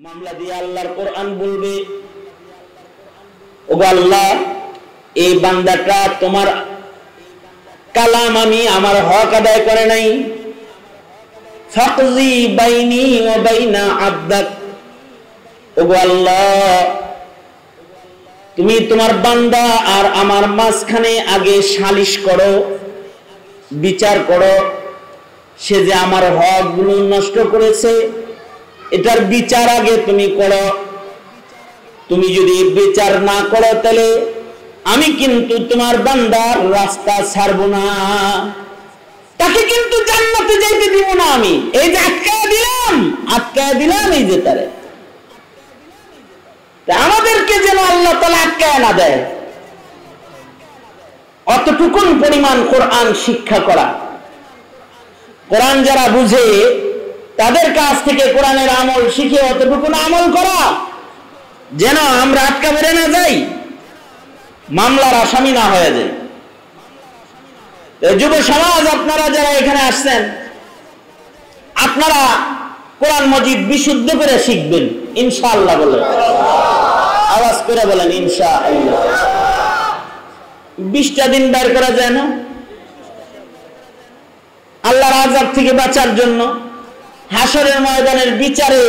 মামলা দিয়ে আল্লাহর কোরআন বলবে, ওগো আল্লাহ, এই বান্দাটা তোমার কালাম আমি আমার হক আদায় করে নাই, ফাকজি বাইনি ওয়া বাইনা আবদাক। ওগো আল্লাহ, তুমি তোমার বান্দা আর আমার মাঝখানে আগে সালিশ করো, বিচার করো। সে যে আমার হক গুলো নষ্ট করেছে, এটার বিচার আগে তুমি করো। তুমি যদি বিচার না করো, তাহলে আমি কিন্তু তোমার বান্দার রাস্তা ছাড়বো না, তাকে কিন্তু জান্নাতে যাইতে দিব না। আমি এই যে আটকায় দিলাম এই যে তারে, আমাদেরকে যেন আল্লাহ তাআলা আটকায় না দেয়। অতটুকুন পরিমাণ কোরআন শিক্ষা করা, কোরআন যারা বুঝে তাদের কাছ থেকে কোরআনের আমল শিখে অতটুকুন আমল করা, যেন আমরা আটকা বেড়ে না যাই, মামলার আসামি না হয়ে যায়। যুব সমাজ, আপনারা যারা এখানে আসছেন, আপনারা কোরআন মজিদ বিশুদ্ধ করে শিখবেন ইনশাআল্লাহ। বলেন, আওয়াজ করে বলেন ইনশাআল্লাহ। 20টা দিন বের করা যায় না আল্লাহর আযাব থেকে বাঁচার জন্য? হাসরের ময়দানের বিচারে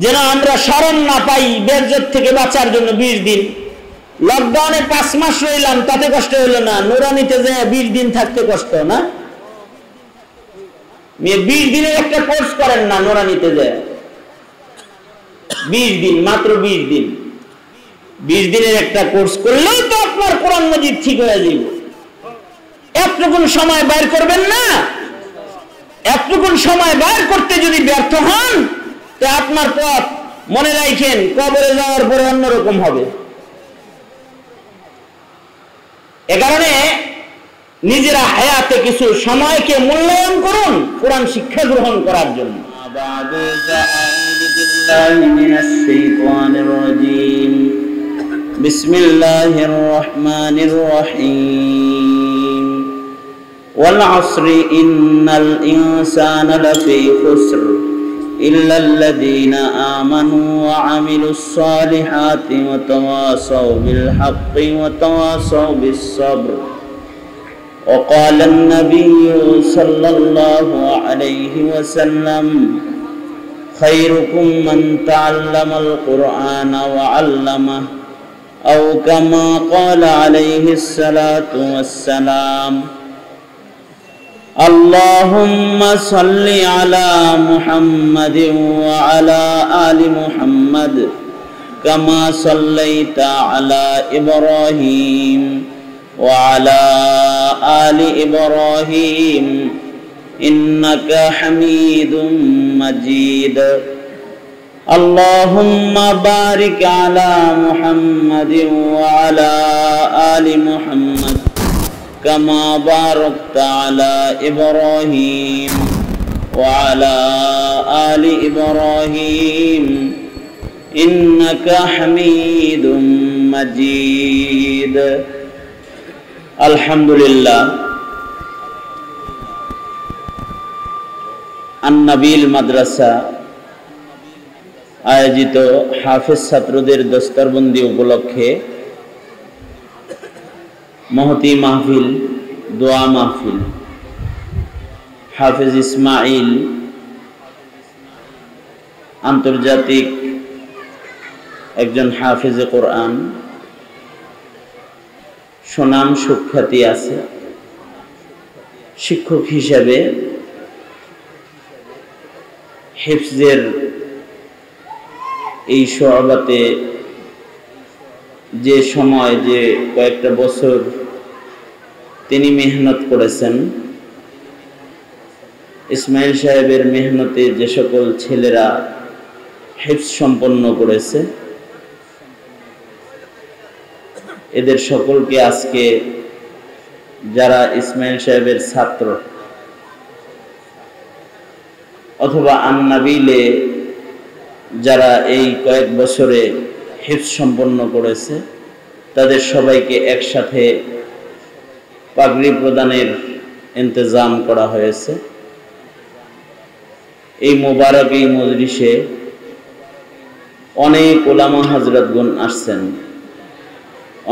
যেন আমরা শরণ না পাই, বেজ্জত থেকে বাঁচার জন্য 20 দিন। লকডাউনে 5 মাস রইলাম, তাতে কষ্ট হলো না, নুরানিতে যে 20 দিন থাকতে কষ্ট না? 20 দিনের একটা কোর্স করেন না নুরানিতে যে 20 দিন, মাত্র 20 দিন। 20 দিনের একটা কোর্স করলেই তো আপনার কোরআন মজিদ ঠিক হয়ে যাবে। এতটুকুন সময় বাইর করবেন না? এতটুকুন সময় বাইর করতে যদি ব্যর্থ হন, তো আপনার পথ মনে রাখেন কবরে যাওয়ার পরে অন্যরকম হবে। এ কারণে নিজেরা হায়াতে কিছু সময়কে মূল্যায়ন করুন কোরআন শিক্ষা গ্রহণ করার জন্য। বিসমিল্লাহির রহমানির রহিম। ওয়াল আসরি ইন্নাল ইনসানা লাফি খুসর إلا الذين آمنوا وعملوا الصالحات وتواصوا بالحق وتواصوا بالصبر. وقال النبي صلى الله عليه وسلم خيركم من تعلم القرآن وعلمه أو كما قال عليه الصلاة والسلام. اللهم صل على محمد وعلى آل محمد كما صليت على إبراهيم وعلى آل إبراهيم إنك حميد مجيد. اللهم بارك على محمد وعلى آل محمد كما باركت على إبراهيم وعلى آل إبراهيم إنك حميد مجيد. الحمد لله. আন-নাবিল মাদ্রাসা আয়োজিত হাফেজ ছাত্রদের দস্তরবন্দি উপলক্ষে মহতি মাহফিল, দোয়া মাহফিল। হাফেজ ইসমাইল আন্তর্জাতিক একজন হাফেজে কোরআন, সুনাম সুখ্যাতি আছে। শিক্ষক হিসেবে হিফজের এই শোবাতে যে সময়, যে কয়েকটা বছর তিনি মেহনত করেছেন, ইসমাইল সাহেবের মেহনতে যে সকল ছেলেরা হিফজ সম্পন্ন করেছে, এদের সকলকে আজকে যারা ইসমাইল সাহেবের ছাত্র অথবা আন-নাবিলে যারা এই কয়েক বছরে হিফজ সম্পন্ন করেছে, তাদের সবাইকে একসাথে পাগড়ি প্রদানের ইন্তজাম করা হয়েছে। এই মোবারক এই মজলিসে অনেক উলামা হযরতগণ আসছেন,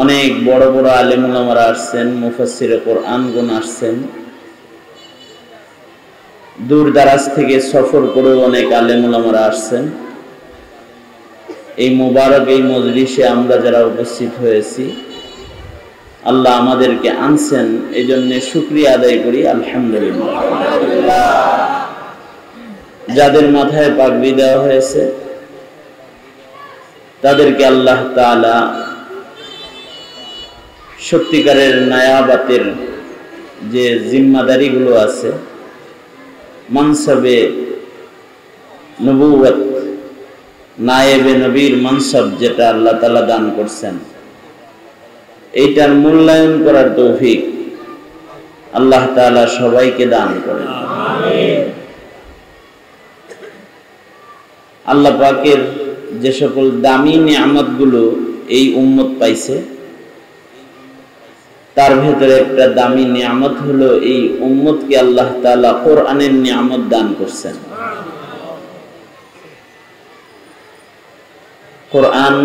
অনেক বড় বড় আলেম উলামারা আসছেন, মুফাসসিরে কোরআনগণ আসছেন, দূর দারাজ থেকে সফর করেও অনেক আলেম উলামারা আসছেন। এই মোবারক এই মজলিসে আমরা যারা উপস্থিত হয়েছি, আল্লাহ আমাদেরকে আনছেন, এই জন্য শুকরিয়া আদায় করি আলহামদুলিল্লাহ। যাদের মাথায় পাগড়ি দেওয়া হয়েছে তাদেরকে আল্লাহ তাআলা সত্যিকারের নায়াবাতের যে জিম্মাদারিগুলো আছে, মানসাবে নবুয়ত, নায়েবে নবীর মানসাব যেটা আল্লাহ তাআলা দান করছেন, এইটার মূল্যায়ন করার তৌফিক আল্লাহ তাআলা সবাইকে দান করেন। আল্লাহ পাকের যে সকল দামি নিয়ামতগুলো এই উম্মত পাইছে, তার ভেতরে একটা দামি নিয়ামত হলো এই উম্মতকে আল্লাহ তাআলা কোরআনের নিয়ামত দান করছেন। কোরআন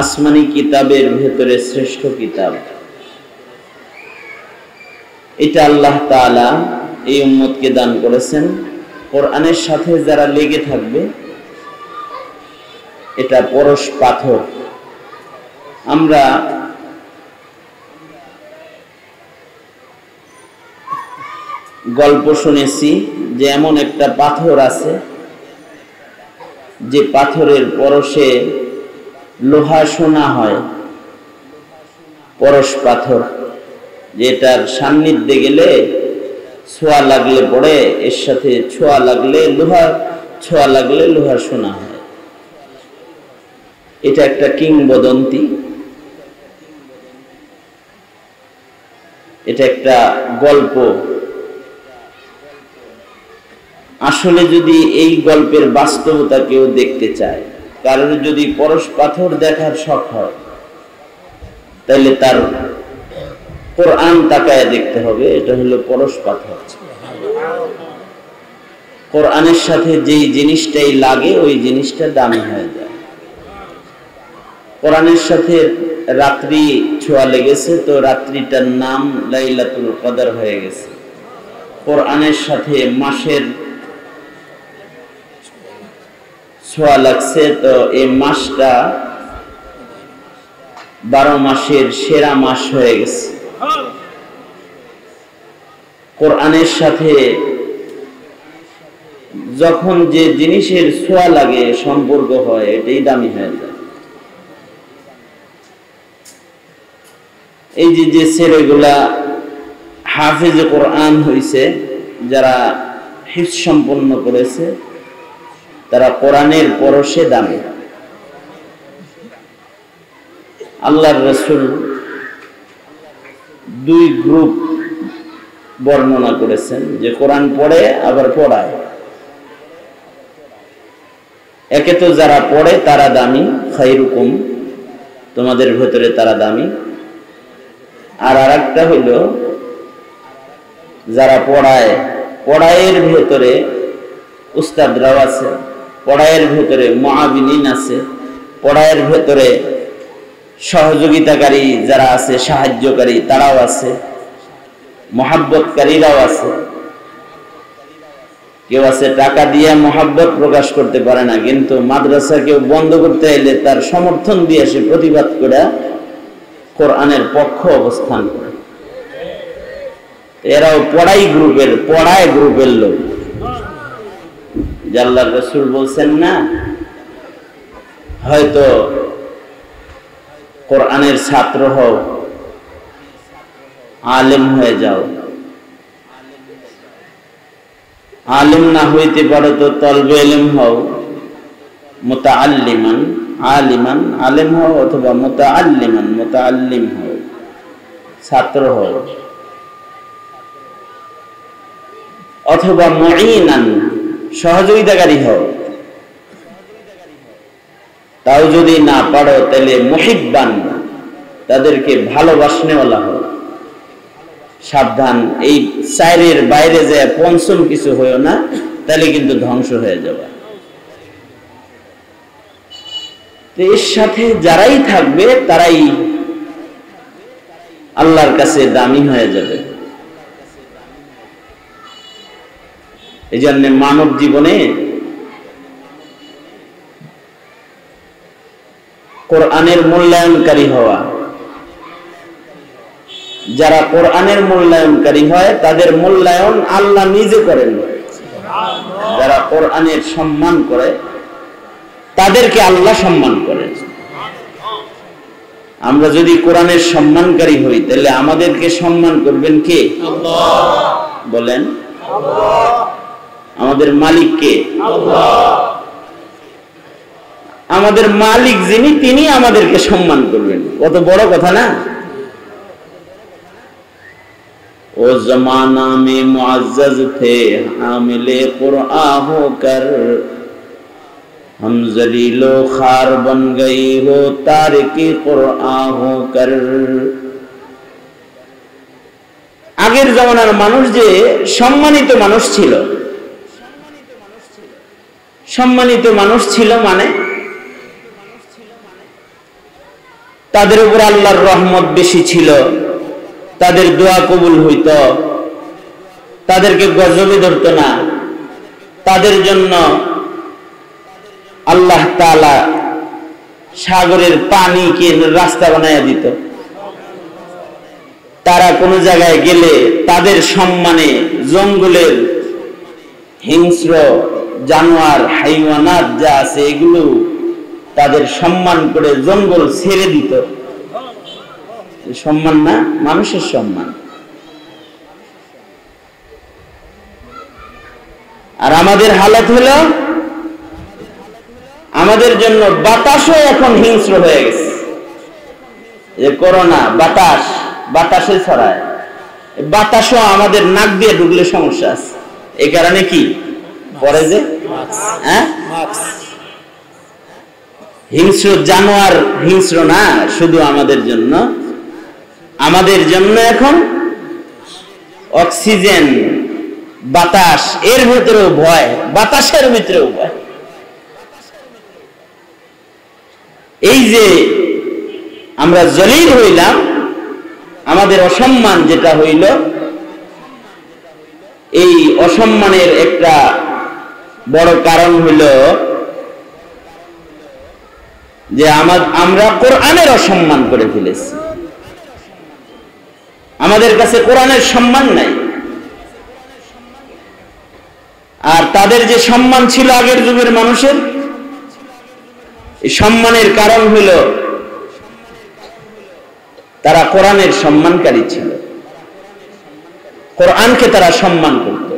আসমানি কিতাবের ভেতরে শ্রেষ্ঠ কিতাব। এটা আল্লাহ তাআলা এই উম্মতকে দান করেছেন। কোরআনের সাথে যারা লেগে থাকবে, এটা পরশ পাথর। আমরা গল্প শুনেছি যে এমন একটা পাথর আছে যে পাথরের পরশে লোহা সোনা হয়, পরশ পাথর, যেটার সান্নিধ্যে গেলে ছোঁয়া লাগলে পড়ে, এর সাথে ছোঁয়া লাগলে লোহা সোনা হয়। এটা একটা কিংবদন্তি, এটা একটা গল্প। আসলে যদি এই গল্পের বাস্তবতা কেউ দেখতে চায়, কারণ যদি পরশ পাথর দেখার শখ হয়, তাহলে তার কোরআন তাকায় দেখতে হবে। এটা হলো পরশ পাথর। কোরআনের সাথে যেই জিনিসটাই লাগে ওই জিনিসটা দামি হয়ে যায়। কোরআনের সাথে রাত্রি ছোঁয়া লেগেছে, তো রাত্রিটার নাম লাইলাতুল কদর হয়ে গেছে। কোরআনের সাথে মাসের ছোঁয়া লাগছে, তো এই মাসটা 12 মাসের সেরা মাস হয়ে গেছে। কোরআনের সাথে যখন যে জিনিসের ছোঁয়া লাগে, সম্পর্ক হয়, এটাই দামি হয়ে যায়। এই যে ছেলেগুলা হাফেজ কোরআন হয়েছে, যারা হিফজ সম্পন্ন করেছে, তারা কোরআনের পরশে দামি। আল্লাহর রাসূল 2 গ্রুপ বর্ণনা করেছেন, যে কোরআন পড়ে আবার পড়ায়। একে তো যারা পড়ে তারা দামি, খায়রুকুম, তোমাদের ভেতরে তারা দামি। আর আরেকটা হইল যারা পড়ায়, পড়ায়ের ভেতরে উস্তাদরাও আছে, পড়ায়ের ভেতরে মুআবিনিন আছে, পড়ায়ের ভেতরে সহযোগিতাকারী যারা আছে, সাহায্যকারী তারাও আছে, মহাব্বতকারীরাও আছে। কেউ আছে টাকা দিয়ে মহাব্বত প্রকাশ করতে পারে না, কিন্তু মাদ্রাসা কেউ বন্ধ করতে এলে তার সমর্থন দিয়ে সে প্রতিবাদ করে কোরআনের পক্ষ অবস্থান করে। এরাও পড়ায় গ্রুপের লোক। আল্লাহর রাসূল বলছেন না, হয়তো কোরআনের ছাত্র হও, আলেম হয়ে যাও, আলেম না হইতে পারো তো তলবে ইলম হও, মুতাআল্লিমান, আলিমান, আলেম হও, অথবা মুতাআল্লিমান, মুতাআল্লিম হও, ছাত্র হও, অথবা মুঈনান, সহযোগিতাকারী হও। তাও যদি না পারো তাহলে মুহিব্বান, তাদেরকে ভালোবাসনেওয়ালা হও, সাবধান, এই চারের বাইরে যায় পঞ্চম কিছু হয়েও না, তাহলে কিন্তু ধ্বংস হয়ে যাবে। এর সাথে যারাই থাকবে তারাই আল্লাহর কাছে দামি হয়ে যাবে। এই জন্য মানব জীবনে কোরআনের মূল্যায়নকারী হওয়া, যারা কোরআনের মূল্যায়নকারী হয় তাদের মূল্যায়ন আল্লাহ নিজে করেন। যারা কোরআনের সম্মান করে তাদেরকে আল্লাহ সম্মান করেন। আমরা যদি কোরআনের সম্মানকারী হই তাহলে আমাদেরকে সম্মান করবেন কে? বলেন, আমাদের মালিক কে? আমাদের মালিক যিনি, তিনি আমাদেরকে সম্মান করবেন। কত বড় কথা না? ओ जमाना में मुअज़्ज़ज़ थे हामिले कुरआन होकर, हम ज़लीलो खार बन गई हो तारिकी कुरआन होकर। আগের জামানার মানুষ যে সম্মানিত মানুষ ছিল, সম্মানিত মানুষ ছিল মানে তাদের উপর আল্লাহর রহমত বেশি ছিল, তাদের দোয়া কবুল হইত, তাদেরকে গজবে ধরত না, তাদের জন্য আল্লাহ তাআলা সাগরের পানিকে রাস্তা বানাইয়া দিত। তারা কোনো জায়গায় গেলে তাদের সম্মানে জঙ্গলের হিংস্র জানোয়ার হাইওয়ানাত যা আছে এগুলো তাদের সম্মান করে জঙ্গল ছেড়ে দিত। সম্মান না, মানুষের সম্মান। আর আমাদের হালত হলো, আমাদের জন্য বাতাসও এখন হিংস্র হয়ে গেছে। যে করোনা বাতাস, বাতাসে ছড়ায়, বাতাসও আমাদের নাক দিয়ে ঢুকলে সমস্যা আছে। এই কারণে কি পরে যে হিংস্র জানোয়ার, হিংস্র না শুধু আমাদের জন্য, আমাদের জন্য এখন অক্সিজেন, বাতাস, এর ভিতরেও ভয়, বাতাসের ভিতরেও ভয়। এই যে আমরা জলিল হইলাম, আমাদের অসম্মান যেটা হইল, এই অসম্মানের একটা বড় কারণ হইল যে আমরা কোরআনের অসম্মান করে ফেলেছি। আমাদের কাছে কোরআনের সম্মান নাই। আর তাদের যে সম্মান ছিল আগের যুগের মানুষের, এই সম্মানের কারণ হইল তারা কোরআনের সম্মানকারী ছিল, কোরআনকে তারা সম্মান করত।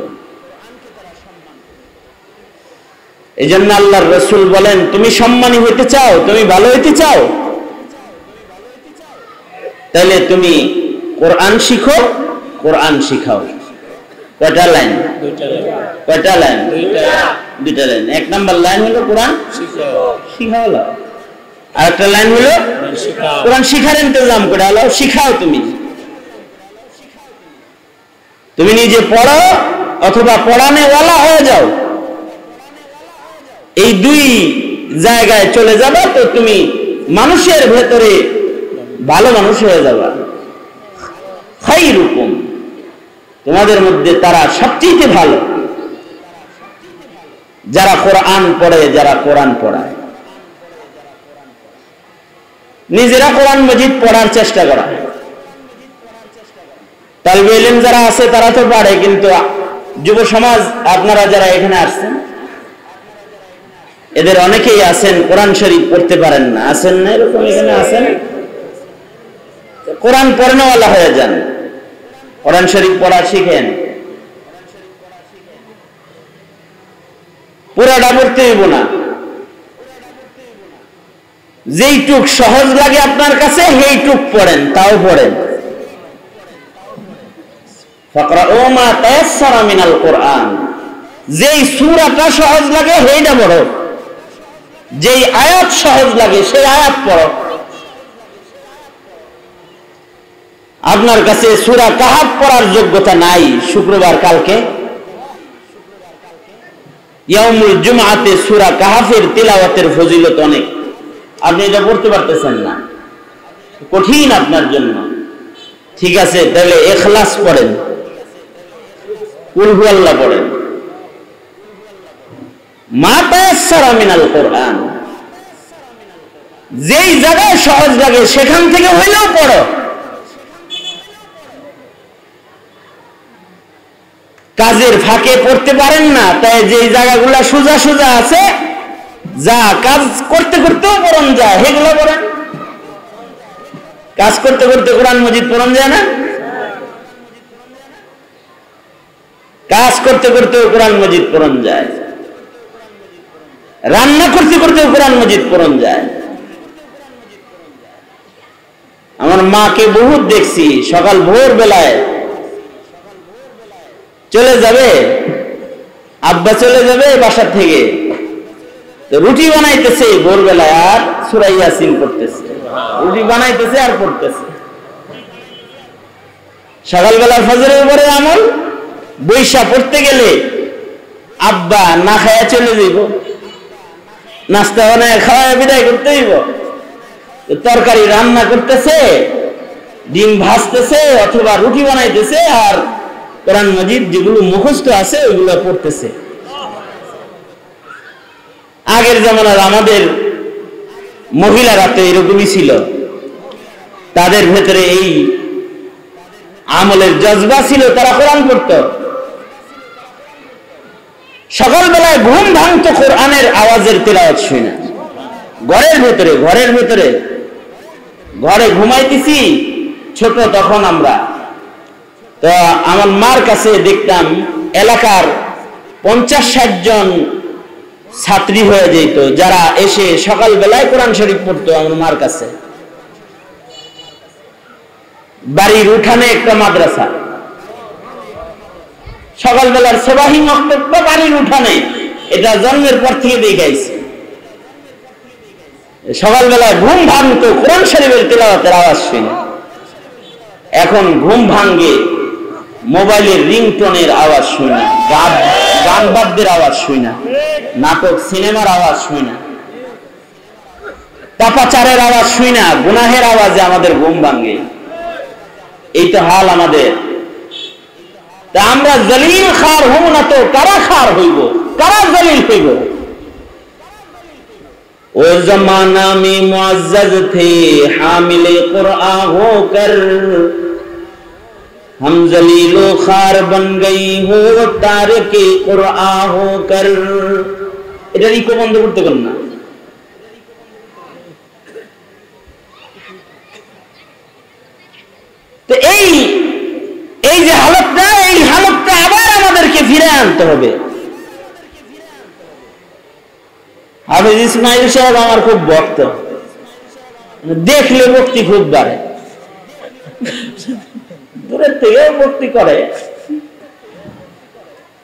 এই জন্য আল্লাহর রাসূল বলেন, তুমি সম্মানী হইতে চাও, তুমি ভালো হইতে চাও, তাহলে তুমি কোরআন শিখো, কোরআন শিখাও। কয়টা লাইন? কয়টা লাইন? দুইটা লাইন। এক নাম্বার লাইন হলো কোরআন শিখাও, আর একটা লাইন হলো কোরআন শিখার ইন্তজাম করে আল্লাহ শিখাও। তুমি তুমি নিজে পড়ো অথবা পড়ানে ওয়ালা হয়ে যাও, এই দুই জায়গায় চলে যাবে তো তুমি মানুষের ভেতরে ভালো মানুষ হয়ে যাবা। খায়রুকুম, তোমাদের মধ্যে তারা সবচেয়ে ভালো যারা কোরআন পড়ে, যারা কোরআন পড়ায়। নিজেরা কোরআন মজিদ পড়ার চেষ্টা করা। তালবে ইলম যারা আছে তারা তো পারে, কিন্তু যুব সমাজ আপনারা যারা এখানে আসছেন এদের অনেকেই আছেন কোরআন শরীফ পড়তে পারেন না। আছেন না এরকম? এখানে আছেন, কোরআন পড়নেওয়ালা হয়ে যান, কোরআন শরীফ পড়া শিখেন। পুরাটা পড়তে হইব না, যেইটুক সহজ লাগে আপনার কাছে সেইটুক পড়েন, তাও পড়েন। ফাকরাউ মা তায়াসসারা মিনাল কোরআন, যেই সূরাটা সহজ লাগে সেইটা পড়ো, যেই আয়াত সহজ লাগে সেই আয়াত পড়ো। আপনার কাছে সূরা কাহাফ পড়ার যোগ্যতা নাই, শুক্রবার কালকে ইয়াউমুল জুমআতে সূরা কাহাফের তিলাওয়াতের ফজিলত অনেক, আপনি এটা পড়তে পারতেছেন না, কঠিন আপনার জন্য। ঠিক আছে, তাহলে ইখলাস পড়েন, কুল হুয়াল্লাহ পড়েন, মা তায়াসসারা মিনাল কোরআন, যেই জায়গায় সহজ লাগে সেখান থেকে হইলেও পড়ো। কাজের ফাঁকে পড়তে পারেন না, তাই যেই জায়গাগুলো সোজা সোজা আছে, যা কাজ করতে করতেও পড়ন যায় সেগুলো পড়েন। কাজ করতে করতে কোরআন মজিদ পড়ন যায় না? কাজ করতে করতেও কোরআন মজিদ পড়ন যায়, রান্না করতে করতেও কোরআন মজিদ পড়ন যায়। আমার মাকে বহুত দেখছি, সকাল ভোর বেলায় চলে যাবে, আব্বা চলে যাবে বাসা থেকে, তো রুটি বানাইতেছে ভোরবেলায় আর সূরা ইয়াসিন পড়তেছে, রুটি বানাইতেছে আর পড়তেছে। সকালবেলা ফজরের পরে আমল বৈশা পড়তে গেলে আব্বা না খায়া চলে যাইব, নাস্তা বানায় খাওয়া বিদায় করতে হইব, তরকারি রান্না করতেছে, ডিম ভাজতেছে অথবা রুটি বানাইতেছে, আর কোরআন মাজিদ যেগুলো মুখস্থ আছে ওইগুলো পড়তেছে। আগের জামানার আমাদের মহিলারা তো এরকমই ছিল, তাদের ভেতরে এই আমলের জজবা ছিল, তারা কোরআন পড়ত। সকালবেলায় ঘুম ভাঙতো কোরআনের আওয়াজের তেলাওয়াত শুনে, ঘরের ভেতরে ঘরে ঘুমাইতেছি ছোট তখন আমরা, তো আমার মার কাছে দেখতাম এলাকার 50-60 জন ছাত্রী হয়ে যেত, যারা এসে সকালবেলায় কোরআন শরীফ পড়তো আমার মার কাছে। বাড়ির উঠানে একটা মাদ্রাসা, সকালবেলার সুবহি ওয়াক্ত বাড়ির উঠানে, এটা জন্মের পর থেকে দেখাইছে। সকালবেলায় ঘুম ভাঙতো কোরআন শরীফের তেলাওয়াতের আওয়াজ শুনে। এখন ঘুম ভাঙ্গে মোবাইলের রিংটোনের আওয়াজ শুই না, গান বাদ্যের আওয়াজ শুই না, নাটক সিনেমার আওয়াজ শুই না, পাপাচারের আওয়াজ শুই না, গুনাহের আওয়াজে আমাদের ঘুম ভাঙ্গে। এই তো হাল আমাদের। তা আমরা জলিল খার হব না তো কারা খার হইব, কারা জলিল হইব? वो जमाना में मुअज़्ज़ज़ थे हामिले कुरआन होकर, हम जलीलो खार बन गई हो तारिके कुरआन होकर। এটা ইকো বন্ধ করতে পারেন না। তো এই যে হালতটা, এই হালতটা আবার আমাদেরকে ফিরে আনতে হবে। হাফেজ ইসমাইল সাহেব আমার খুব ভক্ত, দেখলে ভক্তি খুব বাড়ে, দূরের থেকে ভক্তি করে,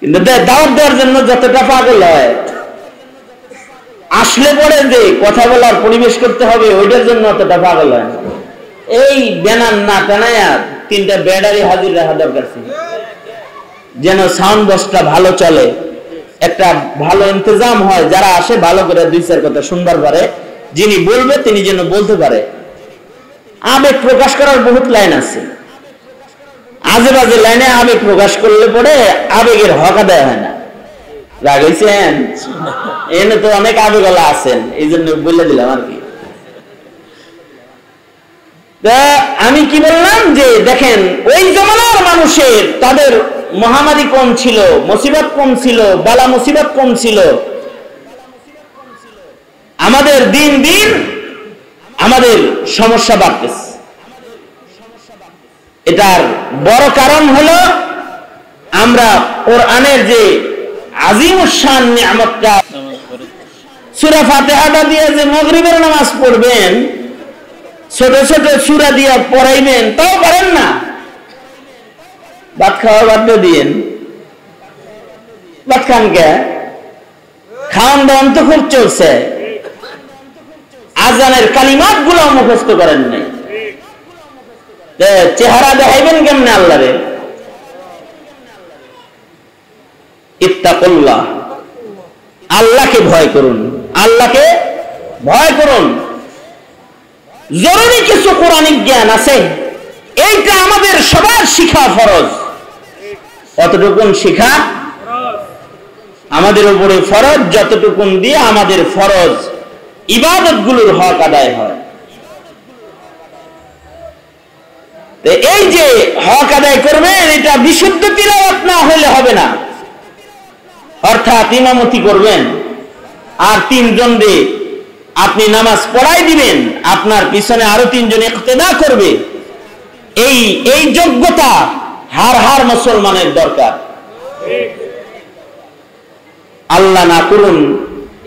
কিন্তু দাওয়াত দেওয়ার জন্য যতটা পাগল হয়, আসলে পরে যে কথা বলার পরিবেশ করতে হবে ওইটার জন্য অতটা পাগল হয় না। এই ব্যানার না টানায়া 3টা ব্যাটারি হাজির রাখা দরকার ছিল, যেন সাউন্ড বক্সটা ভালো চলে, একটা ভালো ইন্তজাম হয়, যারা আসে ভালো করে 2-4 কথা শুনবার পারে, যিনি বলবে তিনি যেন বলতে পারে। আবেগ প্রকাশ করার বহুত লাইন আছে, আজে বাজে লাইনে আবেগ প্রকাশ করলে পরে আবেগের হক আদায় হয় না। রাগাইছেন? এনে তো অনেক আবেগওয়ালা আছেন, এই জন্য বলে দিলাম আর কি। আমি কি বললাম যে দেখেন ওই জমানার মানুষের তাদের মহামারী কম ছিল, মুসিবত কম ছিল, বালা মুসিবত কম ছিল। আমাদের দিন দিন আমাদের সমস্যা বাড়তেছে। এটার বড় কারণ হলো আমরা কোরআনের যে আজিমুশ শান নিয়ামতটা, সূরা ফাতিহাটা দিয়ে যে মাগরিবের নামাজ পড়বেন, ছোট ছোট সূরা দিয়ে পড়াইবেন, তাও পারেন না। ভাত খাওয়া বাধ্য দিয়েন, ভাত খান কে? খাওয়ান দাওয়ান তো খুব চলছে, আজানের কালিমাত গুলো মুখস্থ করেন নাই। চেহারা দেখাইবেন কেমনে আল্লাহরে? ইত্তাকুল্লাহ, আল্লাহকে ভয় করুন, আল্লাহকে ভয় করুন। জরুরি কিছু কোরআনিক জ্ঞান আছে, এইটা আমাদের সবার শিখা ফরজ। কতটুকুন শিখা আমাদের উপরে ফরজ, যতটুকুন দিয়ে আমাদের ফরজ ইবাদতগুলোর হক আদায় হয়। এই যে হক আদায় করবেন, এটা বিশুদ্ধ তিলাওয়াত না হলে হবে না। অর্থাৎ ইমামতি করবেন আর তিনজন দিয়ে আপনি নামাজ পড়াই দিবেন, আপনার পিছনে আরো তিনজন ইক্তেদা করবে। এই যোগ্যতা হার মুসলমানের দরকার। আল্লাহ না করুন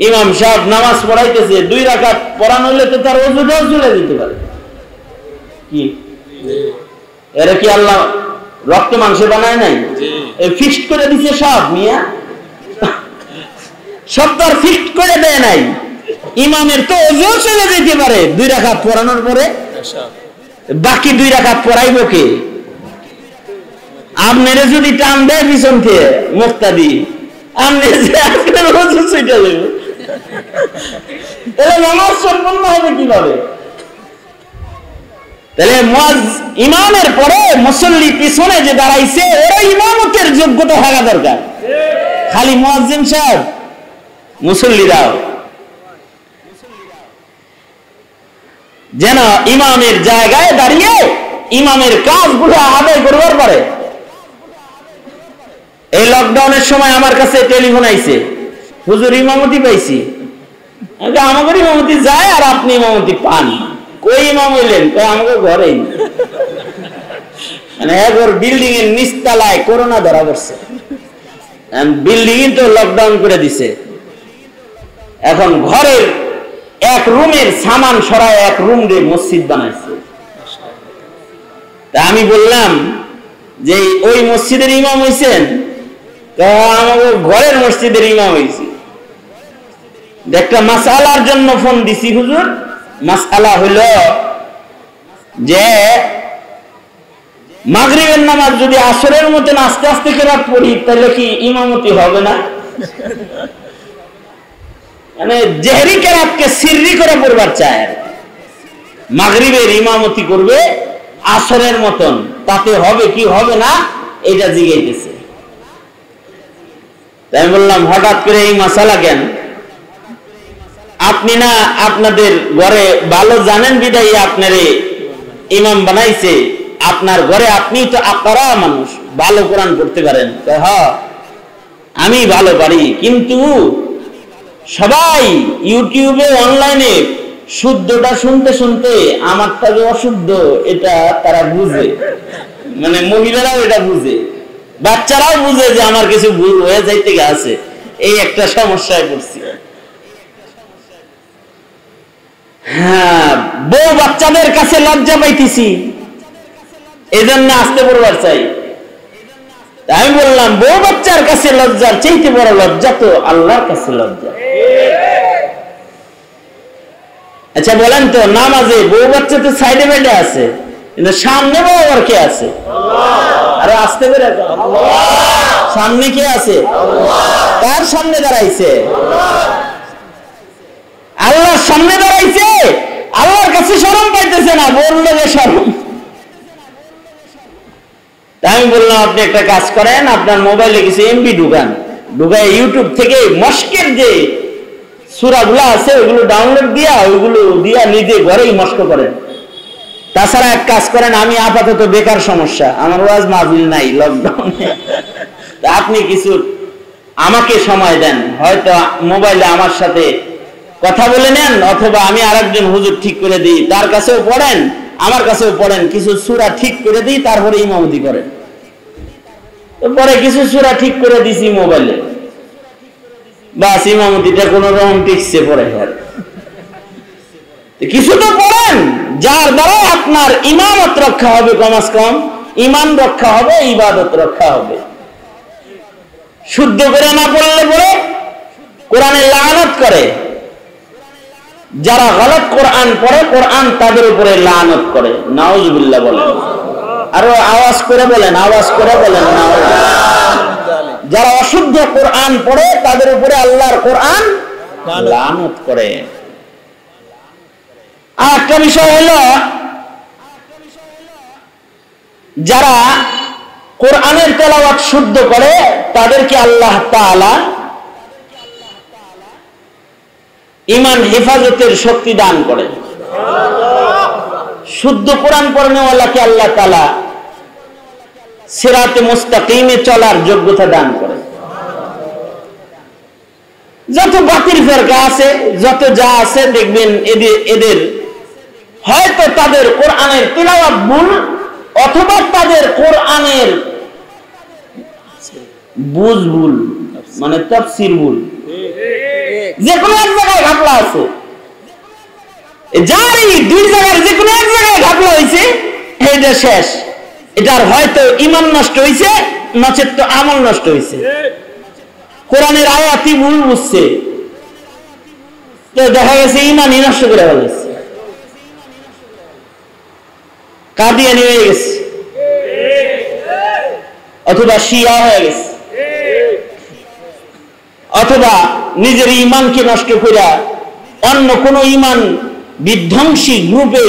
ইমাম সাহেব নামাজ পড়াইতেছে, 2 রাকাত পড়ানো হলে তো তার ওযুটাও চলে যেতে পারে। কি এরা কি আল্লাহ রক্ত মাংস বানায় নাই? ফিক্সড করে দিছে সব মিয়া, সব তো আর ফিক্সড করে দেয় নাই। ইমামের তো ওযু চলে যেতে পারে 2 রাকাত পড়ানোর পরে, বাকি 2 রাকাত পড়াইব কে? আপনারে যদি টান দেয় পিছন থেকে মুক্তাদি, আপনি আপনার ওযু ছুটে যাবে, তাহলে নামাজ সম্পন্ন হবে কিভাবে? তাহলে ইমামের পরে মুসল্লি পিছনে যে দাঁড়াইছে ওরা ইমামতের যোগ্যতা থাকা দরকার। খালি মুয়াজ্জিন সাহেব, মুসল্লিরাও যেন ইমামের জায়গায় দাঁড়িয়ে ইমামের কাজগুলো আদায় করবার পারে। এই লকডাউনের সময় আমার কাছে টেলিফোন আইছে, হুজুর ইমামতি পাইছি। আমাদের ইমামতি যায় আর আপনি ইমামতি পান, কই ইমাম হইলেন? আমাকে ঘরেই, মানে একবার বিল্ডিং এর নিচতলায় করোনা ধরা পড়ছে, বিল্ডিং তো লকডাউন করে দিছে। এখন ঘরের এক রুমের সামান সরায় এক রুম দিয়ে মসজিদ বানাইছে। তা আমি বললাম যে ওই মসজিদের ইমাম হইছেন? আমাকে ঘরের মসজিদের ইমাম হইছে। একটা মাসআলার জন্য ফোন দিছি হুজুর। মাসআলা হলো যে মাগরিবের নামাজ যদি আসরের মতন আস্তে আস্তে কেরাত পড়ি তাহলে কি ইমামতি হবে না? মানে জেহরি কেরাতকে সিররি করে পড়বার চায়, মাগরিবের ইমামতি করবে আসরের মতন, তাতে হবে কি হবে না এটা জিজ্ঞাসা। তাই বললাম হঠাৎ করে এই মাসালা কেন? আপনি না আপনাদের ঘরে ভালো জানেন বিদায়ী আপনারে ইমাম বানাইছে। আপনার ঘরে আপনি তো আকরা মানুষ, ভালো কোরআন পড়তে পারেন। হ্যাঁ আমি ভালো পারি, কিন্তু সবাই ইউটিউবে অনলাইনে শুদ্ধটা শুনতে শুনতে আমারটা যে অশুদ্ধ এটা তারা বুঝে, মানে মহিলারাও এটা বুঝে, বাচ্চারাও বুঝে যে আমার কিছু ভুল হয়ে যাইতে আছে। এই একটা সমস্যায় পড়ছি। হ্যাঁ, বউ বাচ্চাদের কাছে লজ্জা পাইতেছি, এই জন্য আসতে পড়বার চাই। আমি বললাম বউ বাচ্চার কাছে লজ্জার চাইতে বড় লজ্জা তো আল্লাহর কাছে লজ্জা। আচ্ছা বলেন তো, নামাজে বউ বাচ্চা তো সাইডে বাইডে আছে, কিন্তু সামনে বউ আর কে আছে? আরে আসতে পেরে সামনে কে আছে? কার সামনে দাঁড়াইছে? আল্লাহর সামনে দাঁড়াইছে, আল্লাহর কাছে শরম পাইতেছে না, বললো যে শরম। আমি বললাম আপনি একটা কাজ করেন, আপনার মোবাইলে কিছু এমবি ঢুকায় ইউটিউব থেকে মস্কের যে সূরাগুলো আছে ওইগুলো ডাউনলোড দিয়া ওইগুলো দিয়া নিজে ঘরেই মস্ক করেন। তাছাড়া এক কাজ করেন, আমি আপাতত বেকার সমস্যা, আমার ওয়াজ মাহফিল নাই লকডাউনে, আপনি কিছু আমাকে সময় দেন, হয়তো মোবাইলে আমার সাথে কথা বলে নেন, অথবা আমি আরেকজন হুজুর ঠিক করে দিই, তার কাছেও পড়েন আমার কাছেও পড়েন, কিছু সূরা ঠিক করে দিই, তারপরে ইমামতি করেন। পরে কিছু সূরা ঠিক করে দিছি মোবাইলে, বাস ইমামতিটা কোনো রকম টিকছে। পরে কিছু তো পড়েন যার দ্বারা আপনার ইমামত রক্ষা হবে, কমাস কম ইমান রক্ষা হবে, ইবাদত রক্ষা হবে। শুদ্ধ করে না পড়লে পরে কোরআনে লানত করে, যারা গলত কোরআন পড়ে কোরআন তাদের উপরে লানত করে, নাউজুবিল্লাহ বলেন। আরো আওয়াজ করে বলেন, আওয়াজ করে বলেন না। যারা অশুদ্ধ কোরআন পড়ে তাদের উপরে আল্লাহর কোরআন লানত করে। আর একটা বিষয় হলো, যারা কোরআনের তেলাওয়াত শুদ্ধ করে তাদেরকে আল্লাহ তাআলা ঈমান হেফাজতের শক্তি দান করে। শুদ্ধ কোরআন পড়নেওয়ালাকে আল্লাহ তাআলা সিরাতে মুস্তাকিমে চলার যোগ্যতা দান করে। যত বাতিল ফেরকা আছে, যত যা আছে, দেখবেন এদের হয়তো তাদের কোরআনের তিলাওয়াত ভুল, অথবা তাদের কোরআনের বুঝ ভুল, মানে তাফসীর ভুল, যে কোনো এক জায়গায় ঘাপলা আছে। যারই দুই জায়গায় যে কোনো এক জায়গায় ঘাপলা হয়েছে, এইটা শেষ। এটার হয়তো ঈমান নষ্ট হয়েছে, নচেত তো আমল নষ্ট হয়েছে। কোরআনের আয়াতই ভুল বুঝছে, তো দেখা গেছে ঈমানই নষ্ট করে ফেলেছে, কাদিয়ানি হয়ে গেছে, অথবা শিয়া হয়ে গেছে, অথবা নিজের ঈমানকে নষ্ট করে অন্য কোন ঈমান বিধ্বংসী গ্রুপে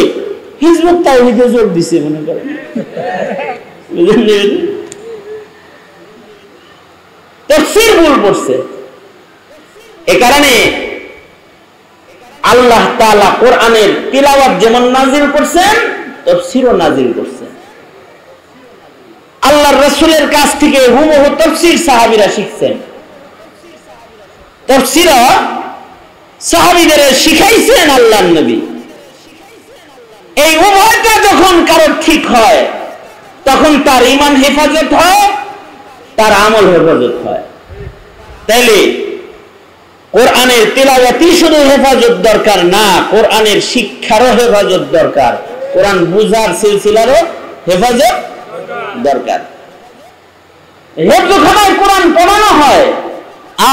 হিজবুত তাওহীদে যোগ দিছে মনে করেন। তাফসীর ভুল পড়ছে। এ কারণে আল্লাহ তাআলা কোরআনের তিলাওয়াত যেমন নাজিল করছেন, তাফসীরও নাজিল করছেন। আল্লাহর রাসূলের কাছ থেকে হুবহু তাফসীর সাহাবীরা শিখছেন। তাফসীরও সাহাবীদের শিখাইছেন আল্লাহর নবী। এই উভয়টা যখন কারো ঠিক হয়, তখন তার ঈমান হেফাজত হয়, তার আমল হেফাজত হয়। তাইলে কোরআনের তিলাওয়াতই শুধু হেফাজত দরকার না, কোরআনের শিক্ষারও হেফাজত দরকার, কোরআন বুঝার সিলসিলারও হেফাজত দরকার। হেফজখানায় কোরআন পড়ানো হয়,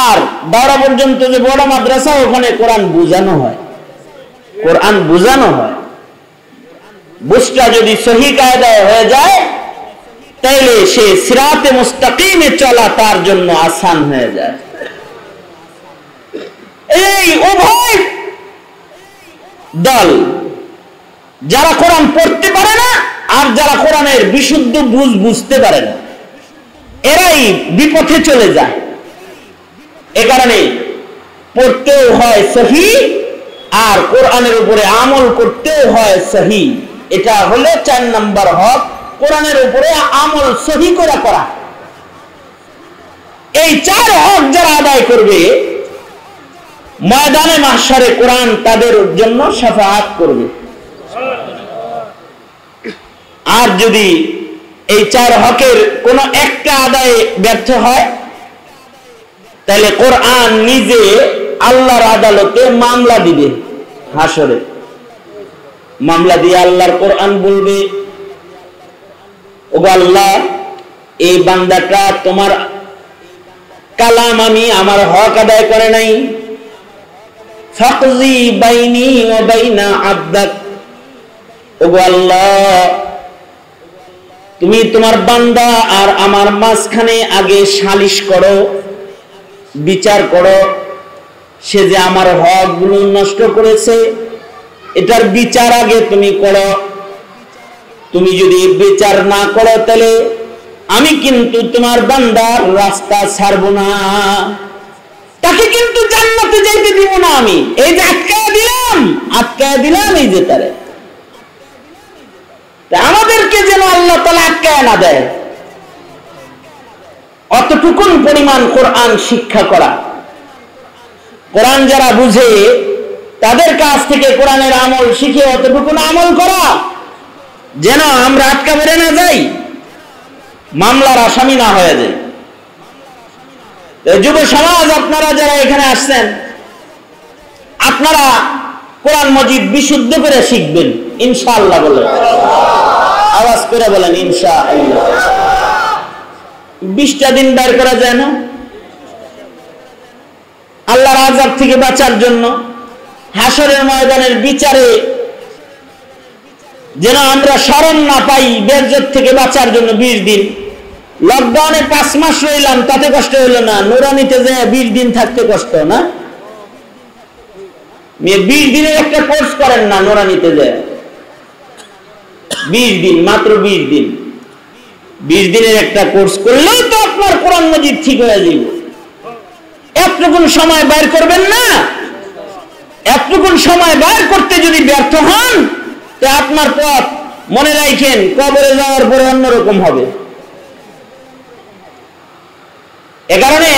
আর দাওরা পর্যন্ত যে বড় মাদ্রাসা, ওখানে কোরআন বুঝানো হয়, কোরআন বুঝানো হয়। বুঝটা যদি সহি কায়দায় হয়ে যায়, তাইলে সে সিরাতে মুস্তাকিমে চলা তার জন্য আসান হয়ে যায়। এই উভয় দল, যারা কোরআন পড়তে পারে না আর যারা কোরআনের বিশুদ্ধ বুঝতে পারে না, এরাই বিপথে চলে যায়। এ কারণে পড়তেও হয় সহি, আর কোরআনের উপরে আমল করতেও হয় সহি। এটা হলো 4 নম্বর হক, কোরআনের উপরে আমল সহি করে করা। এই 4 হক যারা আদায় করবে, ময়দানে মাহশারে কোরআন তাদের জন্য শাফাআত করবে। আর যদি এই 4 হকের কোন একটা আদায়ে ব্যর্থ হয়, তাহলে কোরআন নিজে আল্লাহর আদালতে মামলা দিবে। হাসরে মামলা দিয়ে আল্লাহর কোরআন বলবে, ওগো আল্লাহ, এই বান্দাটা তোমার কালাম, আমি আমার হক আদায় করে নাই, ফাকজি বাইনি ওয়া বাইনা আবদাক। ওগো আল্লাহ, তুমি তোমার বান্দা আর আমার মাঝখানে আগে সালিশ করো, বিচার করো। সে যে আমার হক গুলো নষ্ট করেছে, এটার বিচার আগে তুমি করো। তুমি যদি বিচার না করো, তাহলে আমি কিন্তু তোমার বান্দার রাস্তা ছাড়বো না, তাকে কিন্তু জান্নাতে যাইতে দিব না। আমি এই যে আটকায় দিলাম এই যে তারে, আমাদেরকে যেন আল্লাহ তাআলা আটকায় না দেয়। অতটুকুন পরিমাণ কোরআন শিক্ষা করা, কোরআন যারা বুঝে তাদের কাছ থেকে কোরআনের আমল শিখে অতটুকুন আমল করা, যেন আমরা আটকা বেড়ে না যাই, মামলার আসামি না হয়ে যায়। যুব সমাজ, আপনারা যারা এখানে আসছেন, আপনারা কোরআন মজিদ বিশুদ্ধ করে শিখবেন ইনশাআল্লাহ। বলেন, আওয়াজ করে বলেন ইনশাআল্লাহ। 20টা দিন বের করা যায় না আল্লাহর আযাব থেকে বাঁচার জন্য? হাসরের ময়দানের বিচারে যেন আমরা শরণ না পাই বেজ্জত থেকে বাঁচার জন্য 20 দিন। লকডাউনে 5 মাস রইলাম, তাতে কষ্ট হলো না, নুরানিতে যে 20 দিন থাকতে কষ্ট না। 20 দিনের একটা কোর্স করেন না নুরানিতে যে 20 দিন, মাত্র 20 দিন, 20 দিনের একটা কোর্স করলেই তো আপনার কোরআন মাজিদ ঠিক হয়ে যাবে। এতটুকুন সময় বাইর করবেন না, এতটুকুন সময় বাইর করতে যদি ব্যর্থ হন তো আপনার পথ মনে রাখেন কবরে যাওয়ার পরে অন্যরকম হবে। এ কারণে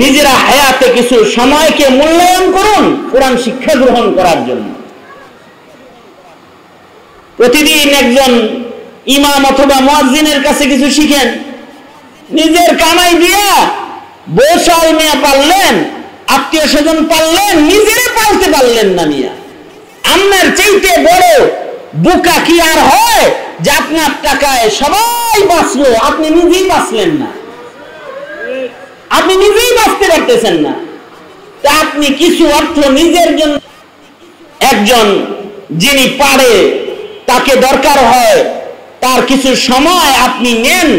নিজেরা হায়াতে কিছু সময়কে মূল্যায়ন করুন কোরআন শিক্ষা গ্রহণ করার জন্য। প্রতিদিন একজন ইমাম অথবা মুয়াজ্জিনের কাছে কিছু শিখেন। নিজের কামাই দিয়া বসাল মিয়া পারলেন, আত্মীয় স্বজন পারলেন, নিজেরে পালতে পারলেন না মিয়া। আপনার চাইতে বড় বোকা কি আর হয় যে আপনার টাকায় সবাই বাঁচলো, আপনি নিজেই বাঁচলেন না, আপনি নিজেই বাঁচতে পারতেছেন না। তা আপনি কিছু অর্থ নিজের জন্য, একজন যিনি পারে তাকে দরকার হয়, তার কিছু সময় আপনি নেন,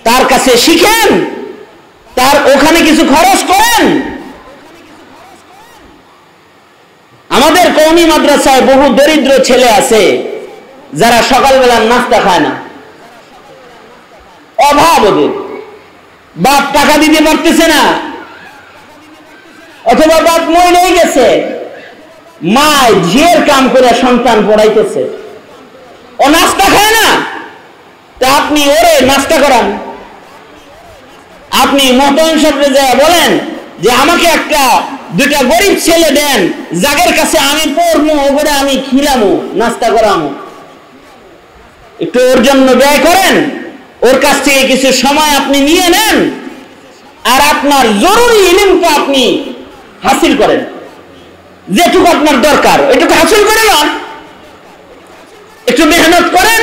তার কাছে শিখেন, তার ওখানে কিছু খরচ করেন। আমাদের কওমি মাদ্রাসায় বহু দরিদ্র ছেলে আছে যারা সকালবেলা নাস্তা খায় না, অভাব ওদের, বাপ টাকা দিতে পারতেছে না, অথবা বাপ মরেই গেছে, মা ঝিয়ের কাম করে সন্তান পড়াইতেছে, ও নাস্তা খায় না। তা আপনি ওরে নাস্তা করান, আপনি মহতমিম সাহেবরে যায় বলেন যে আমাকে একটা 2টা গরিব ছেলে দেন, যাদের কাছে আমি পড়বো, ওপরে আমি খিলামো, নাস্তা করামো। একটু ওর জন্য ব্যয় করেন, ওর কাছ থেকে কিছু সময় আপনি নিয়ে নেন, আর আপনার জরুরি ইলমকে আপনি হাসিল করেন, যেটুকু আপনার দরকার এটুকু হাসিল করে নেন, একটু মেহনত করেন,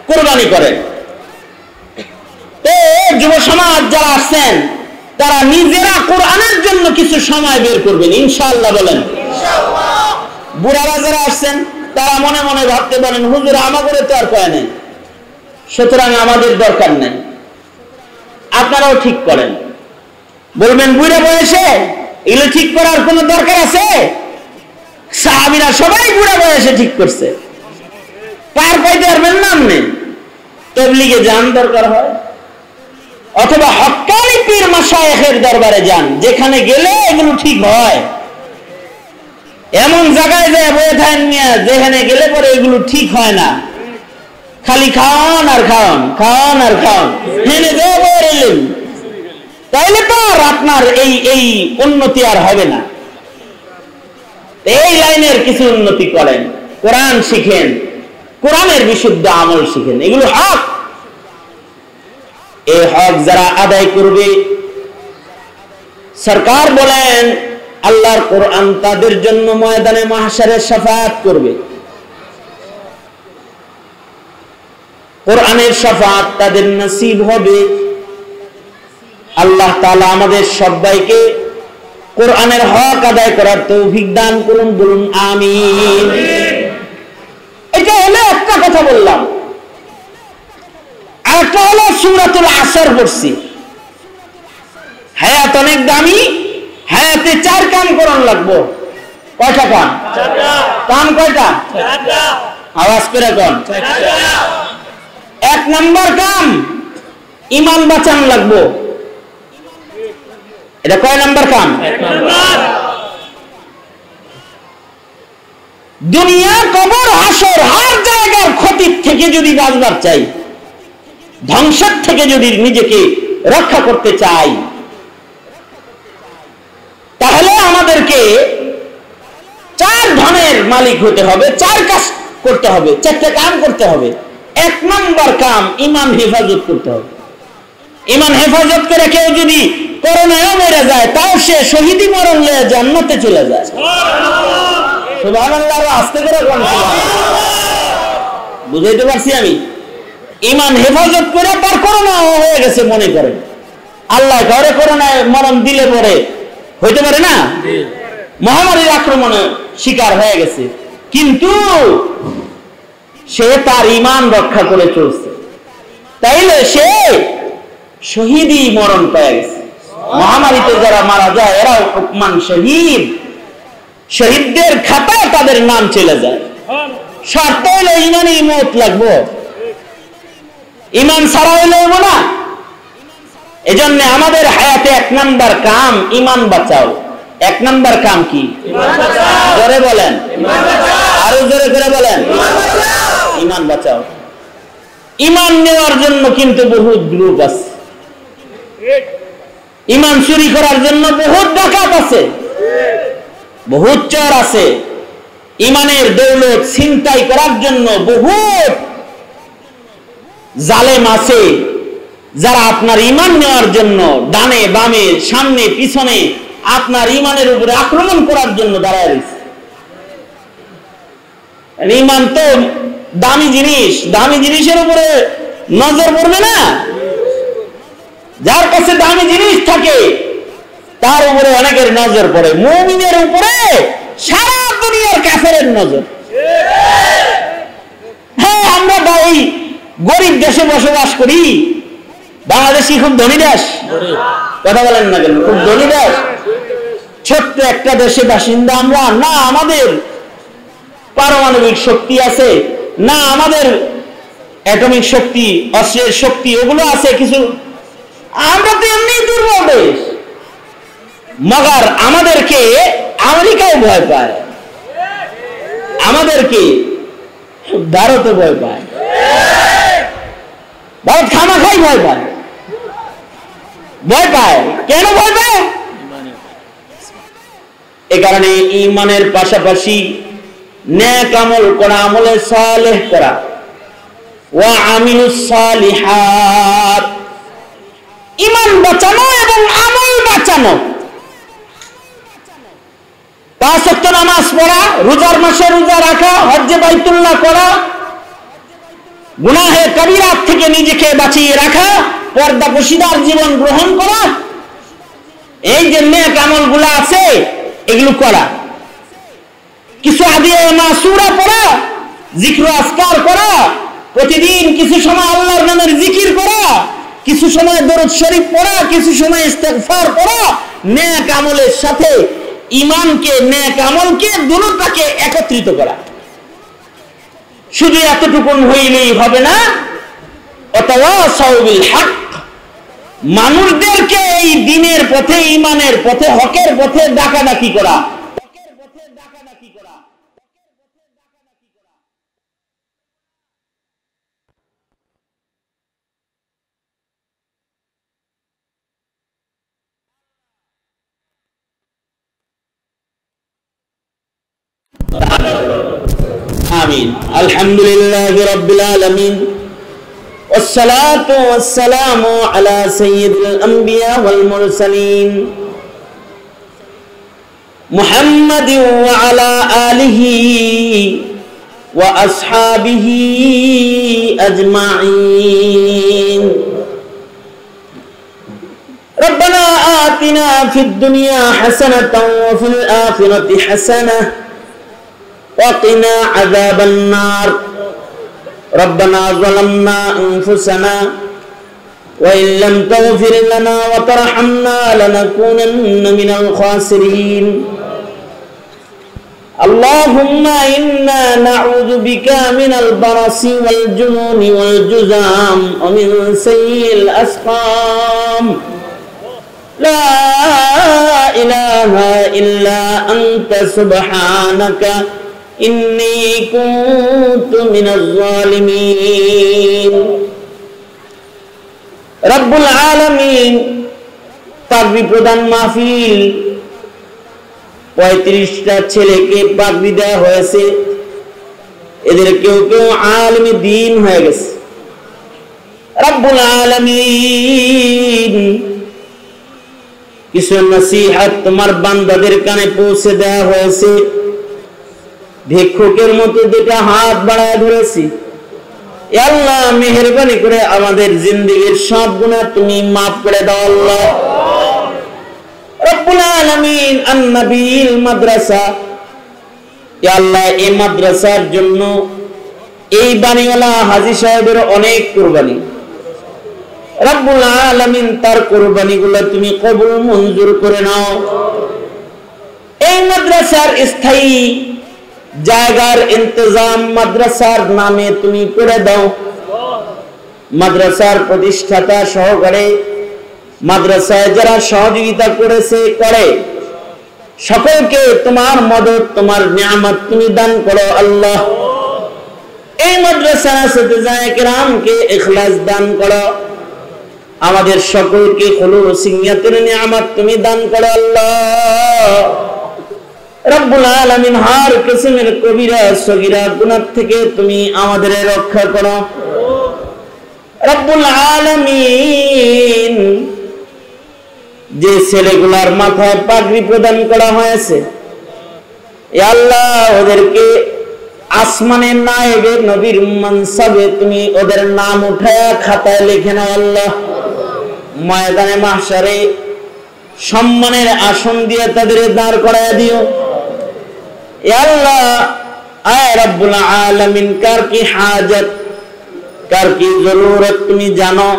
কোরবানি করেন। তো যুব সমাজ যারা আছেন তারা নিজেরা কোরআনের জন্য কিছু সময় বের করবেন ইনশাআল্লাহ, বলেন ইনশাআল্লাহ। বুড়ারা যারা আসছেন তারা মনে মনে ভাবতে পারেন হুজুর আমাদের তো আর কয় নেই, সুতরাং আমাদের দরকার নেই। আপনারাও ঠিক করেন, বলবেন বুড়া বয়সে এগুলো ঠিক করার কোনো দরকার আছে? সাহাবীরা সবাই বুড়া বয়সে ঠিক করছে, পার পাইতে পারবেন না আপনি? তাবলীগে যান দরকার হয়, অথবা হক্কানি পীর মাশায়েখের দরবারে যান, যেখানে গেলে এগুলো ঠিক হয়। এমন জায়গায় যায় বয়ে থাকেন মিয়া, যেখানে গেলে পরে এগুলো ঠিক হয় না, খালি খাওয়ান আর খাওয়ান, খাওয়ান আর খাওয়ান, হেনে দেবেন, তাইলে তো আর আপনার এই উন্নতি আর হবে না। এই লাইনের কিছু উন্নতি করেন, কোরআন শিখেন, কোরআনের বিশুদ্ধ আমল শিখেন, এগুলো হক। এই হক যারা আদায় করবে, সরকার বলেন আল্লাহর কোরআন তাদের জন্য ময়দানে মাহশারে শাফাআত করবে, কোরআনের শাফাআত তাদের নসিব হবে। আল্লাহ তাআলা আমাদের সবাইকে কোরআনের হক আদায় করার তৌফিক দান করুন, বলুন আমিন। এটা হলো একটা কথা বললাম। আরেকটা হলো সূরাতুল আসর পড়ছি। হায়াত অনেক দামি, হায়াতে 4 কাম করণ লাগবো। কয়টা কাম? 4টা। কাম কয়টা? 4টা। আওয়াজ করে কোন? 4টা। 1 নাম্বার কাম ঈমান বাঁচান লাগবো। এটা কয় নাম্বার কাম? 1 নাম্বার। দুনিয়া, কবর, হাসর, হার জায়গার ক্ষতি থেকে যদি বাঁচবার চাই, ধ্বংসের থেকে যদি নিজেকে রক্ষা করতে চাই, তাহলে আমাদেরকে 4 ধনের মালিক হতে হবে, 4 কাজ করতে হবে, 4টা কাম করতে হবে। 1 নাম্বার কাম ঈমান হেফাজত করতে হবে। ঈমান হেফাজত করে কেউ যদি করোনায় মরে যায়, তাও সে শহীদি মরণ নিয়ে জান্নাতে চলে যায়। সুবহানাল্লাহ। আস্তে করে কোন বুঝাইতে পারছি আমি? ঈমান হেফাজত করে তার করোনা হয়ে গেছে মনে করেন, আল্লাহ ঘরে করোনায় মরণ দিলে পরে হইতে পারে না, মহামারীর আক্রমণে শিকার হয়ে গেছে, কিন্তু সে তার ঈমান রক্ষা করে চলছে, তাইলে সে শহীদই মরণ পেয়ে গেছে। মহামারীতে যারা মারা যায় এরাও হুকমান শহীদ, শহীদদের খাতায় তাদের নাম চলে যায়। শর্ত হইলে ঈমানই মত লাগবো, ঈমান ছাড়া হইলে না। এজন্য আমাদের হায়াতে 1 নাম্বার কাম ঈমান বাঁচাও। 1 নাম্বার কাম কি? জোরে বলেন, আরো জোরে করে বলেন, ঈমান বাঁচাও। ঈমান নেওয়ার জন্য কিন্তু বহুত গ্রুপ আছে, ঈমান চুরি করার জন্য বহুত ডাকাত আছে, বহুত চোর আছে, ঈমানের দৌলত ছিনতাই করার জন্য বহুত জালেম আছে, যারা আপনার ঈমান নেওয়ার জন্য ডানে বামে সামনে পিছনে আপনার ঈমানের উপরে আক্রমণ করার জন্য দাঁড়ায় রয়েছে। ঈমান তো দামি জিনিস, দামি জিনিসের উপরে নজর পড়বে না। যার কাছে দামি জিনিস থাকে তার উপরে অনেকের নজর পড়ে, মুমিনের উপরে সারা দুনিয়ার কাফেরের নজর। হ্যাঁ, আমরা এই গরিব দেশে বসবাস করি, বাংলাদেশি খুব ধনী দেশ, কথা বলেন না কেন, খুব ধনী দেশ, ছোট্ট একটা দেশে বাসিন্দা আমরা। না আমাদের পারমাণবিক শক্তি আছে, না আমাদের অ্যাটমিক শক্তি, অস্ত্রের শক্তি ওগুলো আছে কিছু, আমরা তো এমনি দুর্বল দেশ। মগার আমাদেরকে আমেরিকাও ভয় পায়, আমাদেরকে ভারতও ভয় পায়, ভারত খামাখাই ভয় পায়। ভয় পায় কেন? ভয় পায় এ কারণে ঈমানের পাশাপাশি নেক আমল করা, আমলে সালেহ করা, ওয়া আমিলুস সালিহাত, ঈমান বাঁচানো এবং আমল বাঁচানো। 5 ওয়াক্ত নামাজ পড়া, রোজার মাসে রোজা রাখা, হজ্জে বাইতুল্লাহ করা, গুনাহে কবিরাত থেকে নিজেকে বাঁচিয়ে রাখা, পর্দা পশিদার জীবন গ্রহণ করা, এই যে নেক আমলগুলো আছে এগুলো করা। কিছু আদিয়ে মাসুরা পড়া, জিক্র আজকার করা, প্রতিদিন কিছু সময় আল্লাহর নামের জিকির করা, কিছু সময় দরুদ শরীফ পড়া, কিছু সময় ইস্তেগফার করা, নেক আমলের সাথে ঈমানকে, নেক আমলকে দুটোটাকে একত্রিত করা। শুধু এতটুকু হইলেই হবে না, ওয়াতাওয়াসাউ বিল হক, মানুষদেরকে এই দ্বীনের পথে, ঈমানের পথে, হকের পথে ডাকাডাকি করা। আমিন। আলহামদুলিল্লাহি রাব্বিল আলামিন, والصلاة والسلام على سيد الأنبياء والمرسلين محمد وعلى آله وأصحابه أجمعين. ربنا آتنا في الدنيا حسنة وفي الآخرة حسنة وقنا عذاب النار. ربنا ظلمنا أنفسنا وإن لم تغفر لنا وترحمنا لنكونن من الخاسرين. اللهم إنا نعوذ بك من البرص والجنون والجذام ومن سيء الأسقام. لا إله إلا أنت سبحانك إني كنت من الظالمين. رب العالمين পাগড়ি প্রদান মাহফিল, 35টা ছেলেকে পাগড়ি দেওয়া হয়েছে, এদের কেউ কেউ আলেমে দ্বীন হয়ে গেছে। রব্বুল আলামিন কিছু নসিহত তোমার বান্দাদের কানে পৌঁছে দেওয়া হয়েছে, ভিক্ষুকের মতো দুটো হাত বাড়ায় ধরেছি। আল্লাহ মেহেরবানি করে আমাদের জিন্দেগীর সব গুনাহ তুমি মাফ করে দাও আল্লাহ। রব্বুল আলামিন আন-নবীল মাদ্রাসা ইয়া আল্লাহ এই মাদ্রাসার জন্য এই বাণীওয়ালা হাজী সাহেবের অনেক কুরবানি, রব্বুল আলামিন তার কুরবানিগুলো তুমি কবুল মঞ্জুর করে নাও। এই মাদ্রাসার স্থায়ী জায়গার ইন্তজাম মাদ্রাসার নামে তুমি করে দাও। মাদ্রাসার প্রতিষ্ঠাতা সহকারে মাদ্রাসায় যারা সহযোগিতা করেছে করে সকলকে তোমার মদদ তোমার নিয়ামত তুমি দান করো আল্লাহ। এই মাদ্রাসার ছাত্রছাত্রীদের কিরামকে ইখলাস দান করো, আমাদের সকলকে খুলুস নিয়তের নিয়ামত তুমি দান করো আল্লাহ। রব্বুল আলামিন হর কিসমের কবিরা সগীরা গুনাহ থেকে তুমি আমাদের রক্ষা করো। রব্বুল আলামিন যে ছেলেগুলার মাথায় পাগড়ি প্রদান করা হয়েছে এ আল্লাহ ওদেরকে আসমানের নায়েবে নবীর মানসাবে তুমি ওদের নাম উঠায়া খাতায় লিখে নাও আল্লাহ। ময়দানে মাহশারে সম্মানের আসন দিয়ে তাদের দাঁড় করায় দিও এ আল্লাহ। আয় রব্বুল আলামিন কার কি হাজত কার কি জরুরত তুমি জানো,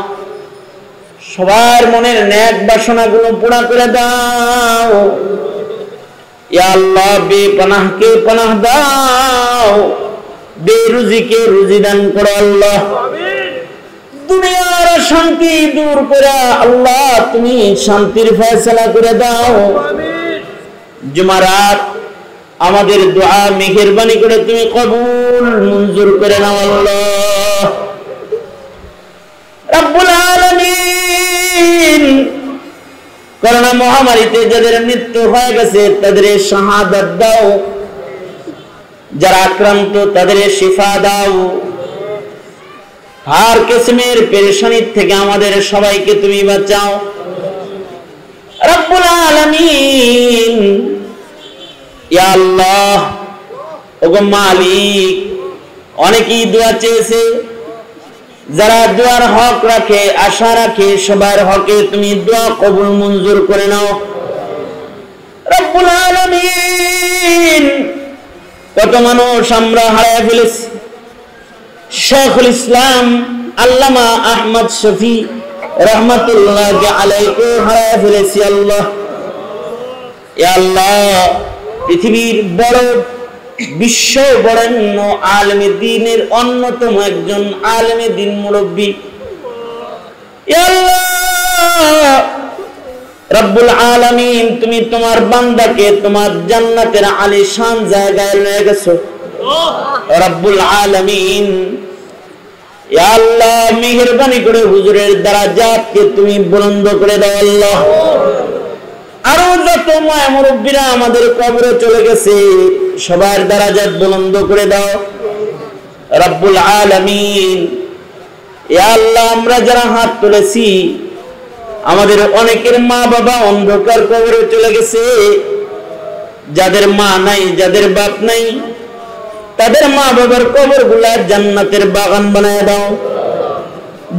সবার মনের নেক বাসনাগুলো পুরা করে দাও ইয়া আল্লাহ। বেপনাহকে পানাহ দাও, বেরুজিকে রুজি দান করো আল্লাহ। দুনিয়ার শান্তি দূর করে আল্লাহ তুমি শান্তির ফয়সালা করে দাও। জুমারাত আমাদের দোয়া মেহেরবানি করে তুমি কবুল মঞ্জুর করে নাও আল্লাহ। রব্বুল আলামিন করোনা মহামারীতে যাদের মৃত্যু হয়ে গেছে তাদের শাহাদাত দাও, যারা আক্রান্ত তাদের শিফা দাও। হর কিসমের পেরেশানি থেকে আমাদের সবাইকে তুমি বাঁচাও রব্বুল আলামিন। ইয়া আল্লাহ ওগো মালিক, অনেকেই দোয়া চেয়েছে, যারা দোয়ার হক রাখে আশা রাখে সবার হকে তুমি দোয়া কবুল মঞ্জুর করে নাও রব্বুল আলামিন। কত মানুষ আমরা হারায় ফেলেছি, শেখুল ইসলাম আল্লামা আহমদ শফি রহমাতুল্লাহ আলাইহি হারায় ফেলেছি আল্লাহ। ইয়া আল্লাহ পৃথিবীর বড় বিশ্ব বরেণ্য আলেমে দ্বীনের অন্যতম একজন আলেমে দ্বীন মুরব্বী ইয়া আল্লাহ রব্বুল আলামিন তুমি তোমার বান্দাকে তোমার জান্নাতের আলিশান জায়গায় নিয়ে গেছো রব্বুল আলামিন। ইয়া আল্লাহ মেহেরবানি করে হুজুরের দারাজাতকে তুমি বুলন্দ করে দাও আল্লাহ। আরো যত মুরব্বীরা আমাদের কবরে চলে গেছে সবার দারাজাত বুলন্দ করে দাও রব্বুল আলামিন। ইয়া আল্লাহ আমরা যারা হাত তুলেছি আমাদের অনেকের মা বাবা অন্ধকার কবরে চলে গেছে, যাদের মা নাই যাদের বাপ নাই তাদের মা বাবার কবরগুলা জান্নাতের বাগান বানায় দাও।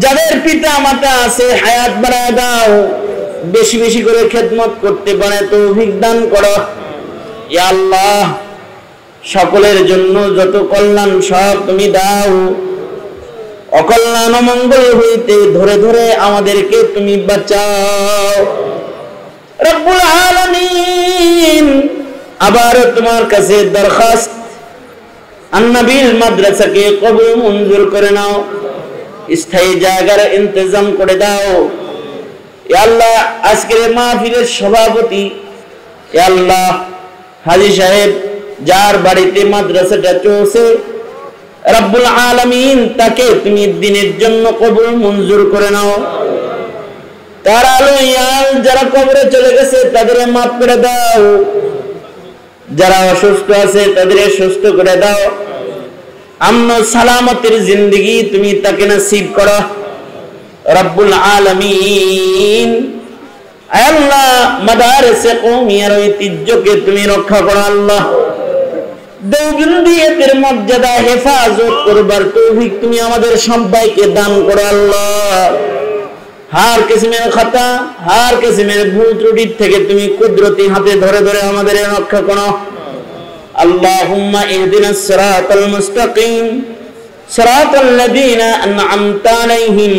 যাদের পিতা মাতা আছে হায়াত বানায় দাও, বেশি বেশি করে খেদমত করতে পারে তৌফিক দান করো ইয়া আল্লাহ। সকলের জন্য যত কল্যাণ সব তুমি দাও, অকল্যাণ মঙ্গল হইতে ধরে ধরে আমাদেরকে তুমি বাঁচাও রব্বুল আলামিন। আবার তোমার কাছে দরখাস্ত আন্নাবিল মাদ্রাসাকে কবুল মঞ্জুর করে নাও, স্থায়ী জায়গার ইন্তজাম করে দাও ইয়া আল্লাহ। আজকের মাহফিলের সভাপতি ইয়া আল্লাহ হাজী সাহেব যার বাড়িতে মাদ্রাসাটা চলছে রব্বুল আলামিন তাকে তুমি দিনের জন্য কবুল মঞ্জুর করে নাও। তার আলোয়াল যারা কবরে চলে গেছে তাদের মাফ করে দাও, যারা অসুস্থ আছে তাদের সুস্থ করে দাও। আমন সালামতের জিন্দেগি তুমি তাকে নসিব করো রব্বুল আলামিন। আল্লাহ মাদারিসে কওমিয়ার ঐতিহ্যকে তুমি রক্ষা করো আল্লাহ। দেওবন্দিয়তের মর্যাদা হেফাজত করবার তৌফিক তুমি আমাদের সবাইকে দান করো আল্লাহ। হার কিসমের খাতা হার কিসমের ভুল ত্রুটির থেকে তুমি কুদরতি হাতে ধরে ধরে আমাদের রক্ষা করো আল্লাহুম্মা ইহদিনাস সিরাতাল মুস্তাকিম সিরাতাল লাযীনা আন'আমতা আলাইহিম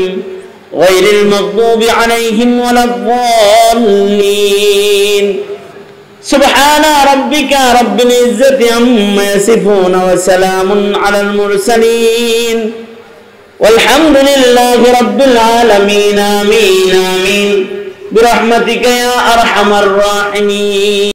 গায়রিল মাগদুবি আলাইহিম ওয়ালাদ-দাল্লিন। সুবহানা রাব্বিকা রাব্বিল ইজ্জাতি আম্মা ইয়াসিফুন ওয়া সালামুন আলাল মুরসালিন ওয়ালহামদুলিল্লাহি রাব্বিল আলামিন। আমিন আমিন বিরহমাতিকা ইয়া আরহামার রাহিমিন।